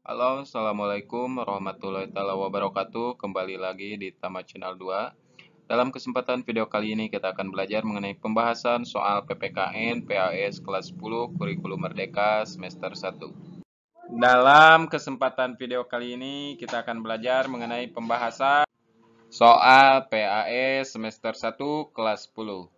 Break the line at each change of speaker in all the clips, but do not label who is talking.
Halo, Assalamualaikum warahmatullahi wabarakatuh. Kembali lagi di Tamat Channel 2. Dalam kesempatan video kali ini kita akan belajar mengenai pembahasan soal PPKN PAS kelas 10 Kurikulum Merdeka semester 1. Dalam kesempatan video kali ini kita akan belajar mengenai pembahasan soal PAS semester 1 kelas 10.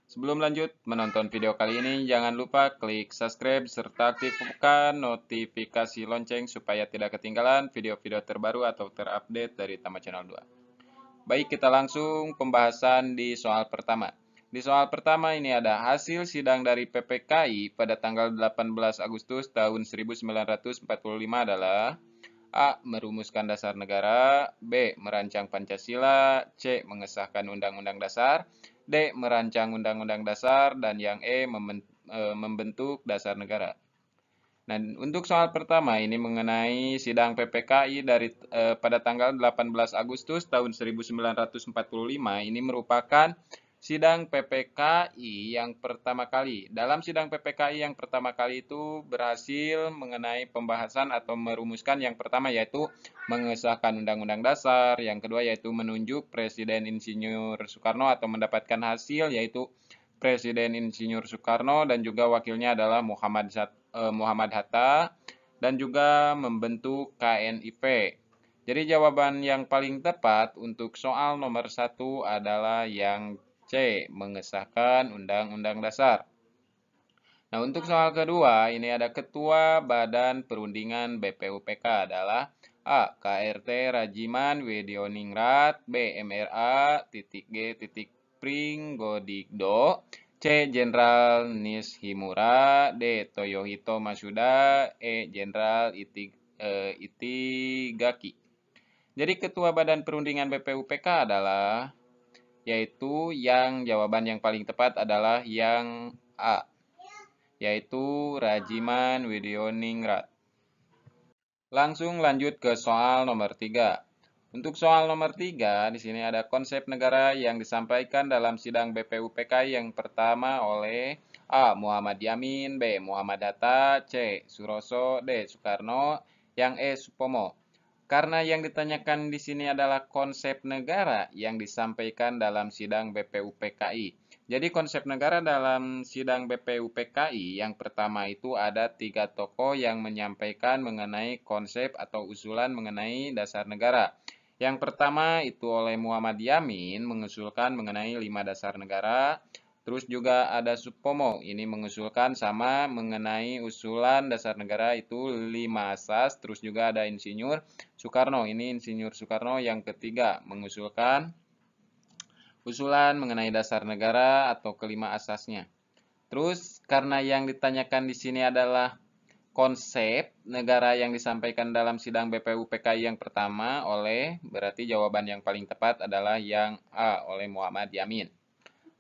Sebelum lanjut menonton video kali ini, jangan lupa klik subscribe serta aktifkan notifikasi lonceng supaya tidak ketinggalan video-video terbaru atau terupdate dari Tama Channel 2. Baik, kita langsung pembahasan di soal pertama. Di soal pertama ini ada hasil sidang dari PPKI pada tanggal 18 Agustus tahun 1945 adalah A. Merumuskan dasar negara. B. Merancang Pancasila. C. Mengesahkan Undang-Undang Dasar. D. Merancang Undang-Undang Dasar. Dan yang E. Membentuk dasar negara. Nah, untuk soal pertama ini mengenai sidang PPKI pada tanggal 18 Agustus tahun 1945 ini merupakan sidang PPKI yang pertama kali. Dalam sidang PPKI yang pertama kali itu berhasil mengenai pembahasan atau merumuskan yang pertama yaitu mengesahkan Undang-Undang Dasar, yang kedua yaitu menunjuk Presiden Insinyur Soekarno atau mendapatkan hasil yaitu Presiden Insinyur Soekarno dan juga wakilnya adalah Muhammad Hatta dan juga membentuk KNIP. Jadi jawaban yang paling tepat untuk soal nomor 1 adalah yang C, mengesahkan Undang-Undang Dasar. Nah, untuk soal kedua, ini ada Ketua Badan Perundingan BPUPK adalah A. KRT Rajiman Wedioningrat, B. MRA, G. Pringgodigdo, C. Jenderal Nishimura, D. Toyohito Masuda, E. Jenderal Itigaki. Jadi Ketua Badan Perundingan BPUPK adalah yaitu yang jawaban yang paling tepat adalah yang A, yaitu Rajiman Widioningrat. Langsung lanjut ke soal nomor 3. Untuk soal nomor 3, di sini ada konsep negara yang disampaikan dalam sidang BPUPK yang pertama oleh A. Muhammad Yamin, B. Muhammad Hatta, C. Suroso, D. Soekarno, yang E. Supomo. Karena yang ditanyakan di sini adalah konsep negara yang disampaikan dalam sidang BPUPKI. Jadi konsep negara dalam sidang BPUPKI yang pertama itu ada 3 tokoh yang menyampaikan mengenai konsep atau usulan mengenai dasar negara. Yang pertama itu oleh Muhammad Yamin mengusulkan mengenai 5 dasar negara. Terus juga ada Supomo, ini mengusulkan sama mengenai usulan dasar negara itu 5 asas. Terus juga ada Insinyur Soekarno, ini Insinyur Soekarno yang ketiga mengusulkan usulan mengenai dasar negara atau kelima asasnya. Terus karena yang ditanyakan di sini adalah konsep negara yang disampaikan dalam sidang BPUPKI yang pertama berarti jawaban yang paling tepat adalah yang A oleh Muhammad Yamin.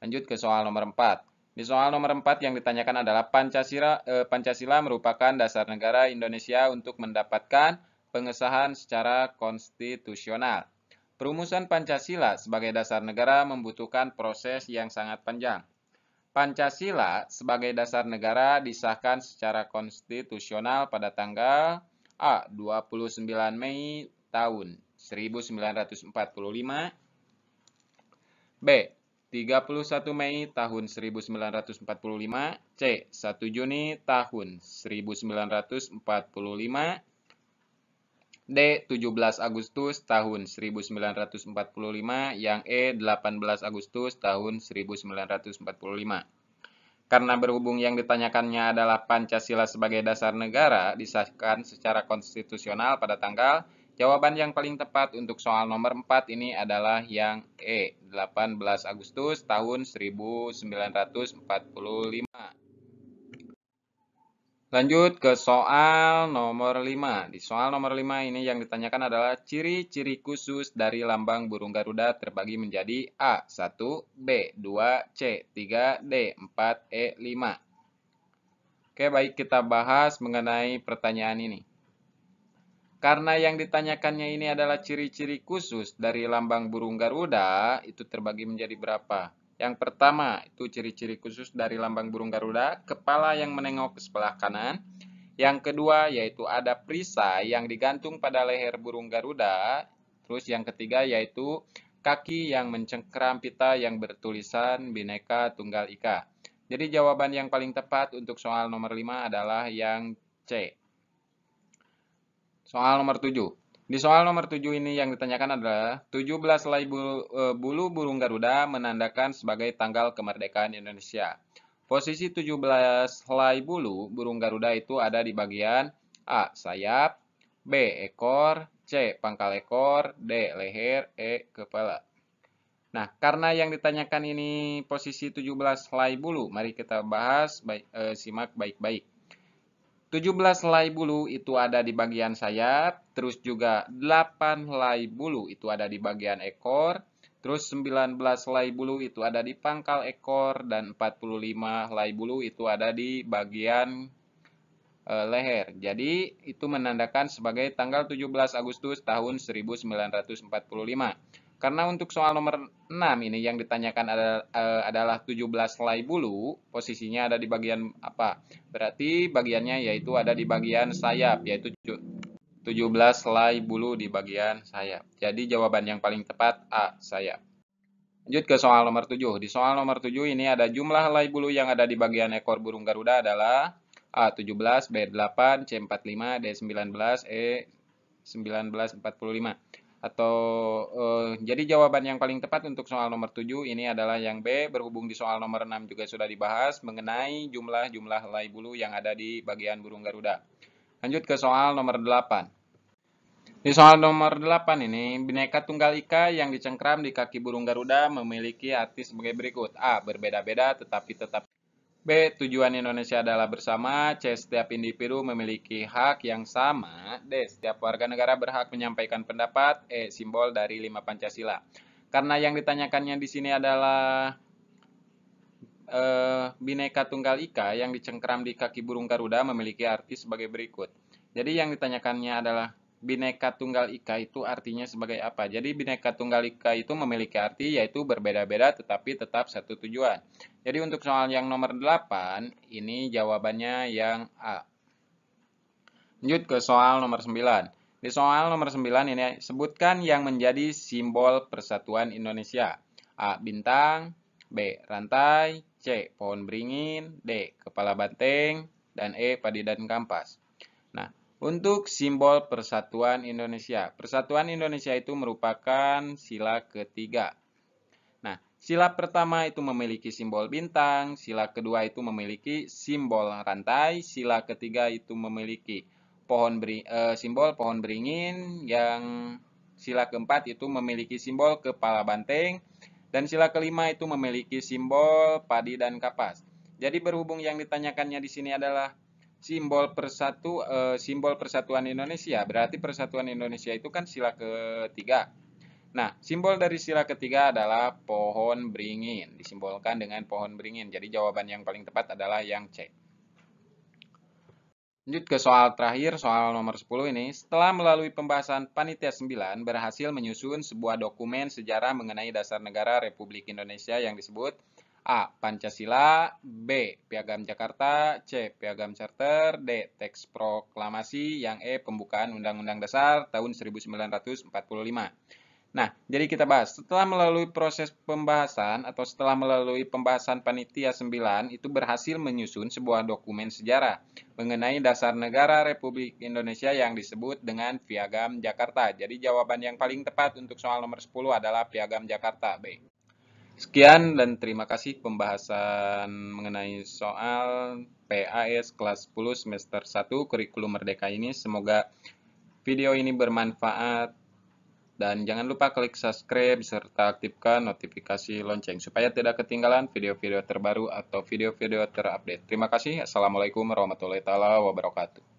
Lanjut ke soal nomor 4. Di soal nomor 4 yang ditanyakan adalah Pancasila merupakan dasar negara Indonesia untuk mendapatkan pengesahan secara konstitusional. Perumusan Pancasila sebagai dasar negara membutuhkan proses yang sangat panjang. Pancasila sebagai dasar negara disahkan secara konstitusional pada tanggal A. 29 Mei tahun 1945, B. 31 Mei tahun 1945, C. 1 Juni tahun 1945, D. 17 Agustus tahun 1945, yang E. 18 Agustus tahun 1945. Karena berhubung yang ditanyakannya adalah Pancasila sebagai dasar negara disahkan secara konstitusional pada tanggal, jawaban yang paling tepat untuk soal nomor 4 ini adalah yang E, 18 Agustus tahun 1945. Lanjut ke soal nomor 5. Di soal nomor 5 ini yang ditanyakan adalah ciri-ciri khusus dari lambang burung Garuda terbagi menjadi A, 1, B, 2, C, 3, D, 4, E, 5. Oke, baik kita bahas mengenai pertanyaan ini. Karena yang ditanyakannya ini adalah ciri-ciri khusus dari lambang burung Garuda, itu terbagi menjadi berapa? Yang pertama, itu ciri-ciri khusus dari lambang burung Garuda, kepala yang menengok ke sebelah kanan. Yang kedua yaitu ada perisai yang digantung pada leher burung Garuda. Terus yang ketiga yaitu kaki yang mencengkeram pita yang bertulisan Bhinneka Tunggal Ika. Jadi jawaban yang paling tepat untuk soal nomor 5 adalah yang C. Soal nomor 7. Di soal nomor 7 ini yang ditanyakan adalah 17 helai bulu burung Garuda menandakan sebagai tanggal kemerdekaan Indonesia. Posisi 17 helai bulu burung Garuda itu ada di bagian A. Sayap, B. Ekor, C. Pangkal ekor, D. Leher, E. Kepala. Nah, karena yang ditanyakan ini posisi 17 helai bulu, mari kita bahas, simak baik-baik. 17 helai bulu itu ada di bagian sayap, terus juga 8 helai bulu itu ada di bagian ekor, terus 19 helai bulu itu ada di pangkal ekor, dan 45 helai bulu itu ada di bagian leher. Jadi itu menandakan sebagai tanggal 17 Agustus tahun 1945. Karena untuk soal nomor 6 ini yang ditanyakan adalah 17 helai bulu, posisinya ada di bagian apa? Berarti bagiannya yaitu ada di bagian sayap, yaitu 17 helai bulu di bagian sayap. Jadi jawaban yang paling tepat A, sayap. Lanjut ke soal nomor 7. Di soal nomor 7 ini ada jumlah helai bulu yang ada di bagian ekor burung Garuda adalah A 17, B 8, C 45, D 19, E 1945. Atau jadi jawaban yang paling tepat untuk soal nomor 7 ini adalah yang B, berhubung di soal nomor 6 juga sudah dibahas mengenai jumlah helai bulu yang ada di bagian burung Garuda. Lanjut ke soal nomor 8. Di soal nomor 8 ini, Bhinneka Tunggal Ika yang dicengkram di kaki burung Garuda memiliki arti sebagai berikut. A. Berbeda-beda tetapi tetap. B. Tujuan Indonesia adalah bersama. C. Setiap individu memiliki hak yang sama. D. Setiap warga negara berhak menyampaikan pendapat. E. Simbol dari 5 Pancasila. Karena yang ditanyakannya di sini adalah Bhinneka Tunggal Ika yang dicengkram di kaki burung Garuda memiliki arti sebagai berikut. Jadi yang ditanyakannya adalah Bhinneka Tunggal Ika itu artinya sebagai apa? Jadi Bhinneka Tunggal Ika itu memiliki arti yaitu berbeda-beda tetapi tetap satu tujuan. Jadi untuk soal yang nomor 8, ini jawabannya yang A. Lanjut ke soal nomor 9. Di soal nomor 9 ini sebutkan yang menjadi simbol persatuan Indonesia. A. Bintang, B. Rantai, C. Pohon beringin, D. Kepala banteng, dan E. Padi dan kampas. Nah, untuk simbol persatuan Indonesia. Persatuan Indonesia itu merupakan sila ketiga. Nah, sila pertama itu memiliki simbol bintang, sila kedua itu memiliki simbol rantai, sila ketiga itu memiliki simbol pohon beringin, yang sila keempat itu memiliki simbol kepala banteng, dan sila kelima itu memiliki simbol padi dan kapas. Jadi berhubung yang ditanyakannya di sini adalah simbol persatuan Indonesia, berarti persatuan Indonesia itu kan sila ketiga. Nah, simbol dari sila ketiga adalah pohon beringin, disimbolkan dengan pohon beringin. Jadi jawaban yang paling tepat adalah yang C. Lanjut ke soal terakhir, soal nomor 10 ini. Setelah melalui pembahasan Panitia 9, berhasil menyusun sebuah dokumen sejarah mengenai dasar negara Republik Indonesia yang disebut A. Pancasila, B. Piagam Jakarta, C. Piagam Charter, D. Teks Proklamasi, yang E. Pembukaan Undang-Undang Dasar tahun 1945. Nah, jadi kita bahas. Setelah melalui proses pembahasan atau setelah melalui pembahasan Panitia 9, itu berhasil menyusun sebuah dokumen sejarah mengenai dasar negara Republik Indonesia yang disebut dengan Piagam Jakarta. Jadi jawaban yang paling tepat untuk soal nomor 10 adalah Piagam Jakarta, B. Sekian dan terima kasih pembahasan mengenai soal PAS kelas 10 semester 1 kurikulum merdeka ini. Semoga video ini bermanfaat. Dan jangan lupa klik subscribe serta aktifkan notifikasi lonceng supaya tidak ketinggalan video-video terbaru atau video-video terupdate. Terima kasih. Assalamualaikum warahmatullahi wabarakatuh.